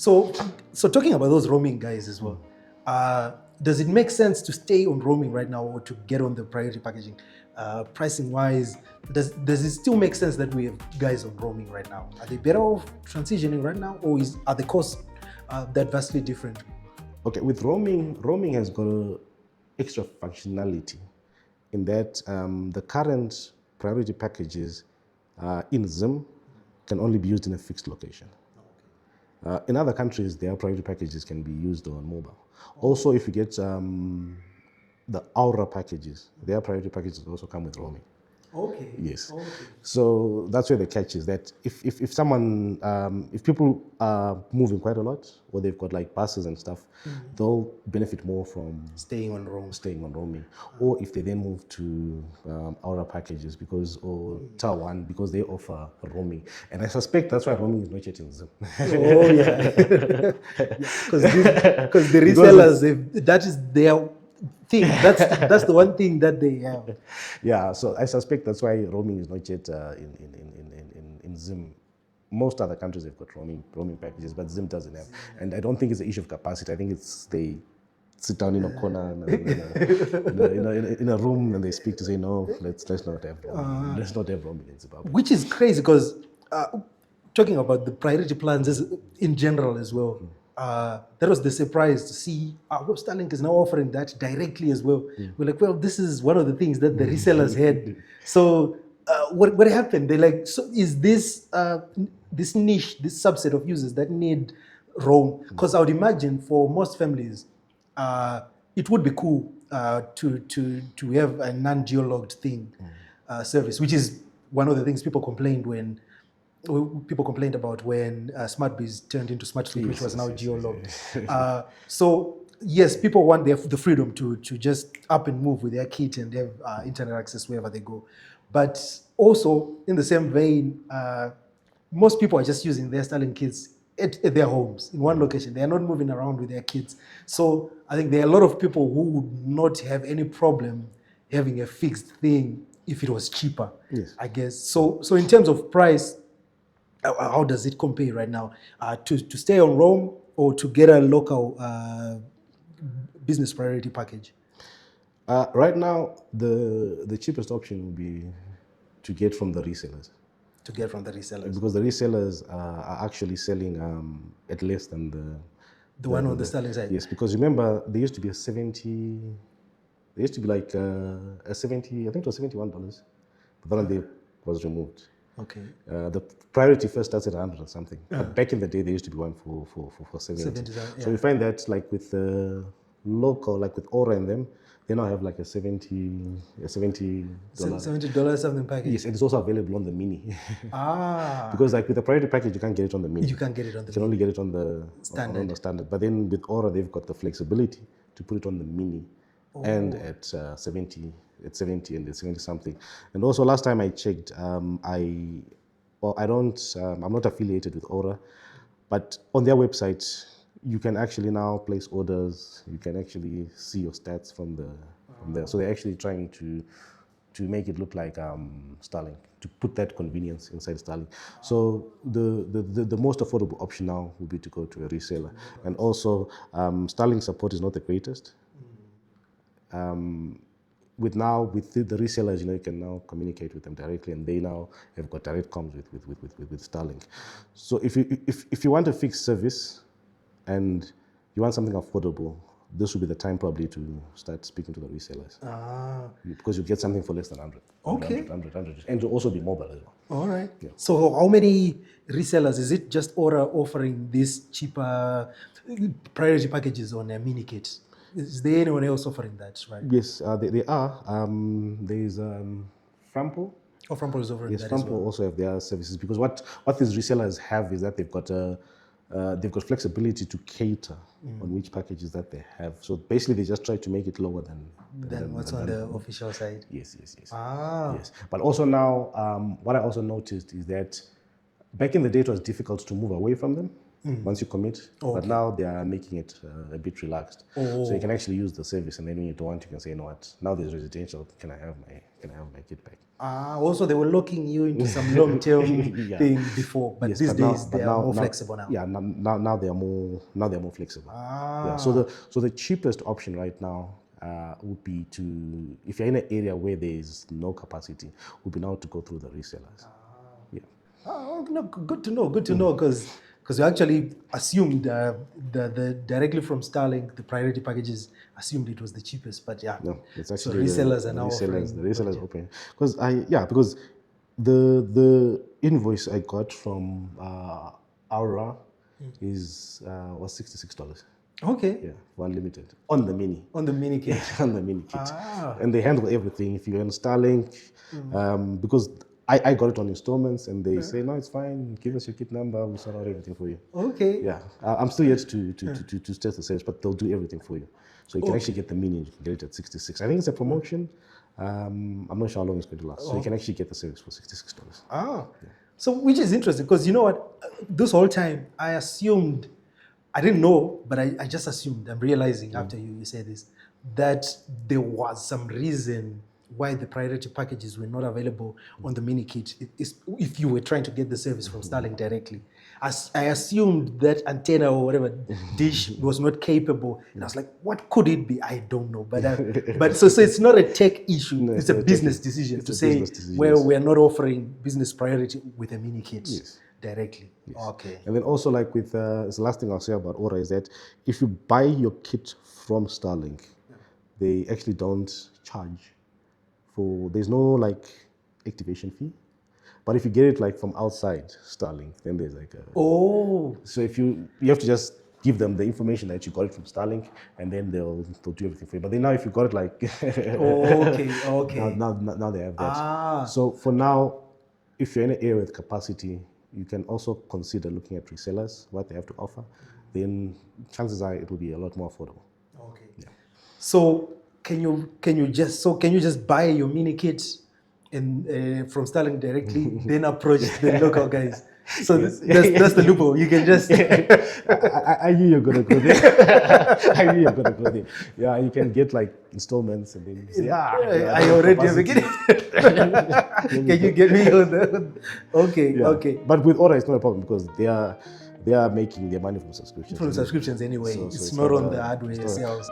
So talking about those roaming guys as well, does it make sense to stay on roaming right now or to get on the priority packaging? Pricing wise, does it still make sense that we have guys on roaming right now? Are they better off transitioning right now, or are the costs that vastly different? Okay, with roaming has got a extra functionality in that the current priority packages in Zim can only be used in a fixed location. In other countries, their priority packages can be used on mobile. Also, if you get the Aura packages, their priority packages also come with roaming. Okay. Yes. Okay. So that's where the catch is that if someone, if people are moving quite a lot, or they've got like buses and stuff, they'll benefit more from Staying on roaming. Or if they then move to our packages or Taiwan because they offer roaming. And I suspect that's why roaming is not yet in Zim. Oh yeah, because the resellers, that is their thing. That's the one thing that they have. Yeah, so I suspect that's why roaming is not yet in Zim. Most other countries have got roaming packages, but Zim doesn't have. And I don't think it's an issue of capacity. I think it's they sit down in a corner in a room and they speak to say no, let's not have roaming. Let's not have roaming in Zimbabwe. Which is crazy because talking about the priority plans in general as well. That was the surprise to see Starlink is now offering that directly as well. We're like, well, this is one of the things that the resellers had. So what happened? They're like, so is this this niche, this subset of users that need roam? Because I would imagine for most families, it would be cool to have a non-geologged thing service, which is one of the things people complained about when SmartBiz turned into SmartFleet, which was now geologged. So yes, people want the freedom to just up and move with their kit and have internet access wherever they go. But also in the same vein, most people are just using their Starlink kits at their homes in one location. They are not moving around with their kids. So I think there are a lot of people who would not have any problem having a fixed thing if it was cheaper. Yes. I guess. So in terms of price, how does it compare right now? To stay on roam or to get a local business priority package? Right now, the cheapest option would be to get from the resellers. To get from the resellers. Because the resellers are actually selling at less than the one on the Starlink side. Yes, because remember there used to be a 70. There used to be like a 70. I think it was $71, but then it was removed. Okay. The priority first starts at 100 or something. But back in the day, there used to be one for 70. So we find that like with the local, like with Aura and them, they now have like a $70 something package. Yes, and it's also available on the Mini. Because like with the priority package, you can't get it on the Mini. You can't get it on the You can only get it on the standard. But then with Aura, they've got the flexibility to put it on the Mini and at 70 and 70 something. And also last time I checked, I'm not affiliated with Aura, but on their website, you can actually now place orders. You can actually see your stats from there. So they're actually trying to make it look like Starlink, to put that convenience inside Starlink. So the most affordable option now would be to go to a reseller. And also, Starlink support is not the greatest. With the resellers, you can now communicate with them directly, and they now have got direct comms with Starlink. So if you want a fixed service and you want something affordable, this will be the time probably to start speaking to the resellers. Because you get something for less than 100. Okay. 100. And to also be mobile as well. All right. Yeah. So how many resellers? Is it just Aura offering these cheaper priority packages on a mini kit? Is there anyone else offering that, right? Yes, they are. There's Frampo. Oh, Frampo is offering that Frampo as well. also have their services, because what these resellers have is that they've got flexibility to cater on which packages that they have. So basically, they just try to make it lower than what's on the official side. Yes. Yes. But also now, what I also noticed is that back in the day, it was difficult to move away from them. once you commit. But now they are making it a bit relaxed. So you can actually use the service, and then when you don't want, you can say, you know what, now there's residential, can I have my kit back? Also they were locking you into some long-term thing before, but Yes, these but days now, they are more flexible now. Yeah, now they are more flexible. Yeah, so the cheapest option right now would be to, if you're in an area where there is no capacity, would be now to go through the resellers. Yeah. No, good to know. Good to know, because you actually assumed the directly from Starlink, the priority packages assumed it was the cheapest, but yeah. No, it's So actually resellers are now offering. the resellers open, because the invoice I got from Aura was $66. Okay. Yeah, for unlimited on the mini. On the mini kit. On the mini kit, and they handle everything. If you're on Starlink, because I got it on installments, and they say no, it's fine. Give us your kit number, we'll sort out everything for you. Okay. Yeah, I'm still yet to test the service, but they'll do everything for you. So you can actually get the mini, you can get it at 66. I think it's a promotion. I'm not sure how long it's going to last. So you can actually get the service for $66. So which is interesting, because you know what, this whole time I assumed, I didn't know, but I just assumed, I'm realizing after you say this, that there was some reason why the priority packages were not available on the mini kit if you were trying to get the service from Starlink directly. I assumed that antenna or whatever dish was not capable, and I was like, what could it be? I don't know, but so it's not a tech issue. No, it's a business decision to say, well, we're not offering business priority with a mini kit directly. Yes. Okay. And then also, like with the last thing I'll say about Aura is that if you buy your kit from Starlink, they actually don't charge for, there's no like activation fee. But if you get it like from outside Starlink, then there's like a... So if you have to just give them the information that you got it from Starlink, and then they'll do everything for you. But then now if you got it like... okay. Now they have that. So for now, if you're in an area with capacity, you can also consider looking at resellers, what they have to offer. Then chances are it will be a lot more affordable. Okay. Yeah. So can you just buy your mini kit from Starlink directly, then approach the local guys? So that's the loophole. You can just... I knew you're going to go there. Yeah, you can get like installments, and then you say, I already have a kit. Can you get me on that? Okay. But with Aura, it's not a problem, because they are making their money from subscriptions. From subscriptions anyway. So it's not on the hardware sales.